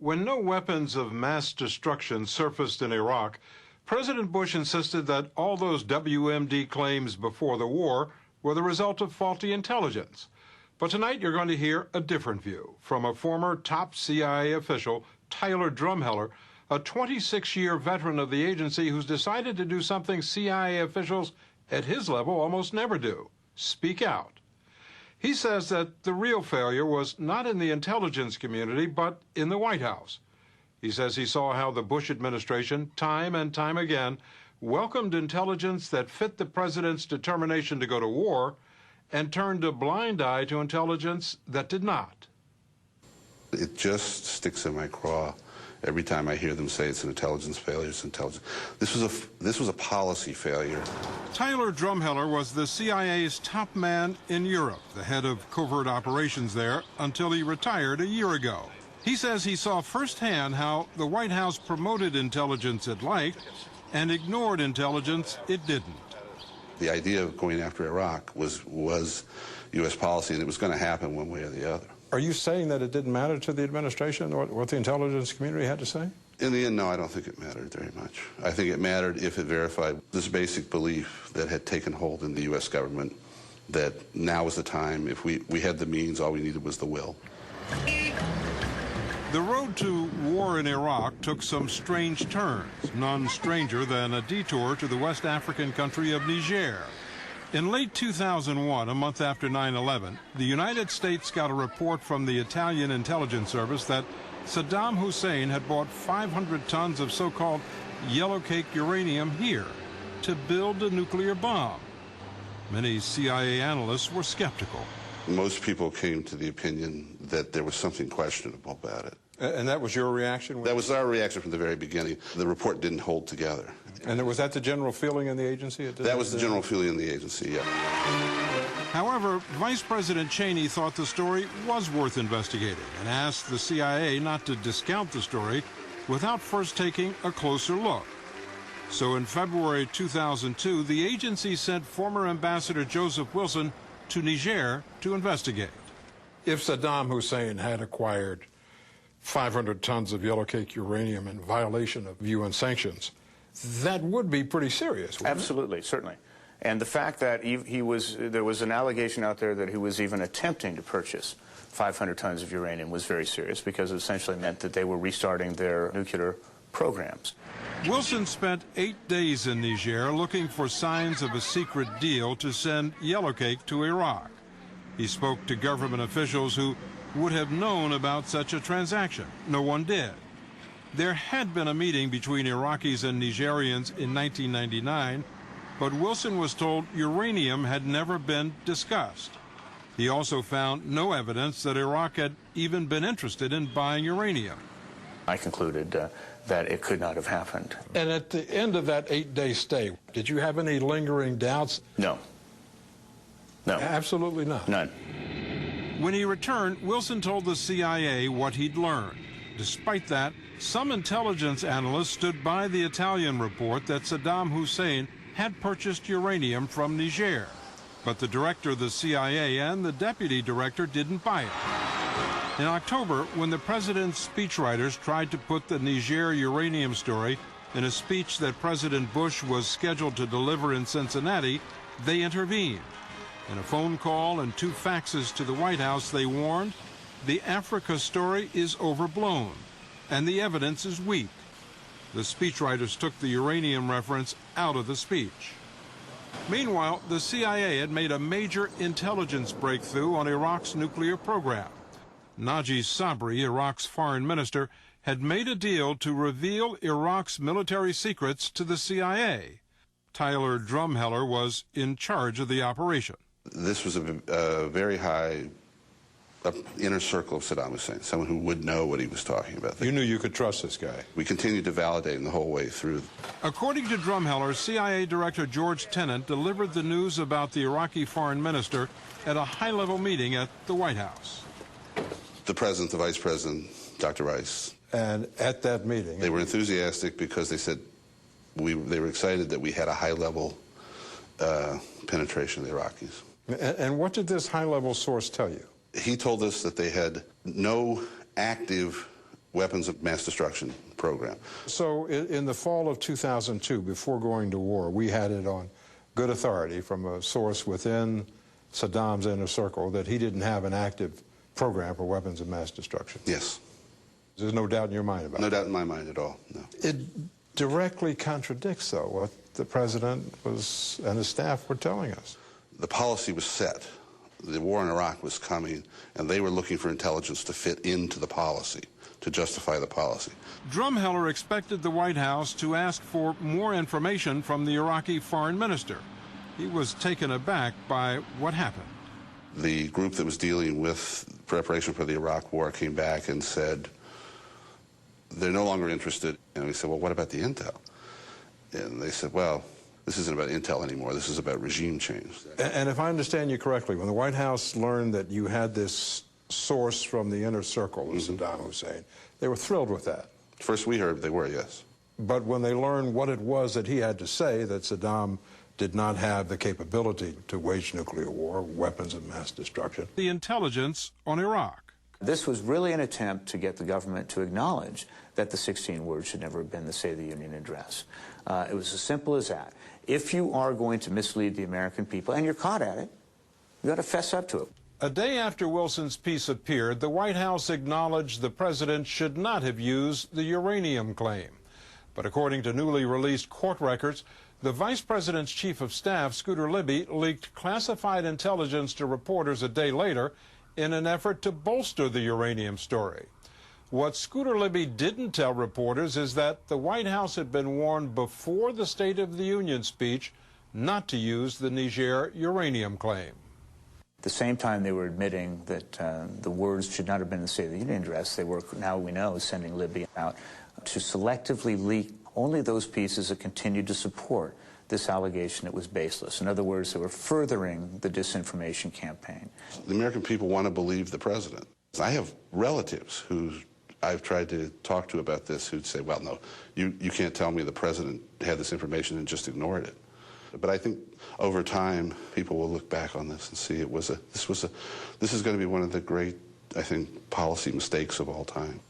When no weapons of mass destruction surfaced in Iraq, President Bush insisted that all those WMD claims before the war were the result of faulty intelligence. But tonight you're going to hear a different view from a former top CIA official, Tyler Drumheller, a 26-year veteran of the agency who's decided to do something CIA officials at his level almost never do: speak out. He says that the real failure was not in the intelligence community, but in the White House. He says he saw how the Bush administration, time and time again, welcomed intelligence that fit the president's determination to go to war and turned a blind eye to intelligence that did not. It just sticks in my craw every time I hear them say it's an intelligence failure. It's intelligence. This was a policy failure. Tyler Drumheller was the CIA's top man in Europe, the head of covert operations there, until he retired a year ago. He says he saw firsthand how the White House promoted intelligence it liked and ignored intelligence it didn't. The idea of going after Iraq was U.S. policy, and it was going to happen one way or the other. Are you saying that it didn't matter to the administration what the intelligence community had to say? In the end, no, I don't think it mattered very much. I think it mattered if it verified this basic belief that had taken hold in the U.S. government, that now was the time. If we had the means, all we needed was the will. The road to war in Iraq took some strange turns, none stranger than a detour to the West African country of Niger. In late 2001, a month after 9/11, the United States got a report from the Italian intelligence service that Saddam Hussein had bought 500 tons of so-called yellow cake uranium here to build a nuclear bomb. Many CIA analysts were skeptical. Most people came to the opinion that there was something questionable about it. And that was your reaction? That was our reaction from the very beginning. The report didn't hold together. And was that the general feeling in the agency? That was the general feeling in the agency, yeah. However, Vice President Cheney thought the story was worth investigating and asked the CIA not to discount the story without first taking a closer look. So in February 2002, the agency sent former Ambassador Joseph Wilson to Niger to investigate. If Saddam Hussein had acquired 500 tons of yellow cake uranium in violation of UN sanctions, that would be pretty serious, wouldn't Absolutely, certainly. And the fact that there was an allegation out there that he was even attempting to purchase 500 tons of uranium was very serious, because it essentially meant that they were restarting their nuclear programs. Wilson spent 8 days in Niger looking for signs of a secret deal to send yellow cake to Iraq. He spoke to government officials who would have known about such a transaction. No one did. There had been a meeting between Iraqis and Nigerians in 1999, but Wilson was told uranium had never been discussed. He also found no evidence that Iraq had even been interested in buying uranium. I concluded that it could not have happened. And at the end of that 8-day stay, did you have any lingering doubts? No. No. Absolutely not. None. When he returned, Wilson told the CIA what he'd learned. Despite that, some intelligence analysts stood by the Italian report that Saddam Hussein had purchased uranium from Niger. But the director of the CIA and the deputy director didn't buy it. In October, when the president's speechwriters tried to put the Niger uranium story in a speech that President Bush was scheduled to deliver in Cincinnati, they intervened. In a phone call and 2 faxes to the White House, they warned, the Africa story is overblown, and the evidence is weak. The speechwriters took the uranium reference out of the speech. Meanwhile, the CIA had made a major intelligence breakthrough on Iraq's nuclear program. Naji Sabri, Iraq's foreign minister, had made a deal to reveal Iraq's military secrets to the CIA. Tyler Drumheller was in charge of the operation. This was a very high inner circle of Saddam Hussein, someone who would know what he was talking about. You knew you could trust this guy. We continued to validate him the whole way through. According to Drumheller, CIA Director George Tenet delivered the news about the Iraqi foreign minister at a high-level meeting at the White House. The president, the vice president, Dr. Rice. And at that meeting, they were enthusiastic because they said they were excited that we had a high-level penetration of the Iraqis. And what did this high-level source tell you? He told us that they had no active weapons of mass destruction program. So in the fall of 2002, before going to war, we had it on good authority from a source within Saddam's inner circle that he didn't have an active program for weapons of mass destruction. Yes. There's no doubt in your mind about that? No doubt in my mind at all, no. It directly contradicts, though, what the president and his staff were telling us. The policy was set. The war in Iraq was coming, and they were looking for intelligence to fit into the policy, to justify the policy. Drumheller expected the White House to ask for more information from the Iraqi foreign minister. He was taken aback by what happened. The group that was dealing with preparation for the Iraq war came back and said they're no longer interested. And we said, well, what about the intel? And they said, well, this isn't about intel anymore. This is about regime change. And if I understand you correctly, when the White House learned that you had this source from the inner circle of Saddam Hussein, they were thrilled with that. First we heard they were, yes. But when they learned what it was that he had to say, that Saddam did not have the capability to wage nuclear war, weapons of mass destruction. The intelligence on Iraq. This was really an attempt to get the government to acknowledge that the 16 words should never have been the State of the Union address. It was as simple as that. If you are going to mislead the American people, and you're caught at it, you got to fess up to it. A day after Wilson's piece appeared, the White House acknowledged the president should not have used the uranium claim. But according to newly released court records, the vice president's chief of staff, Scooter Libby, leaked classified intelligence to reporters a day later in an effort to bolster the uranium story. What Scooter Libby didn't tell reporters is that the White House had been warned before the State of the Union speech not to use the Niger uranium claim. At the same time they were admitting that the words should not have been the State of the Union address, they were, now we know, sending Libby out to selectively leak only those pieces that continued to support this allegation that was baseless. In other words, they were furthering the disinformation campaign. The American people want to believe the president. I have relatives who I've tried to talk to about this who'd say, well, no, you can't tell me the president had this information and just ignored it. But I think over time, people will look back on this and see this is going to be one of the great, I think, policy mistakes of all time.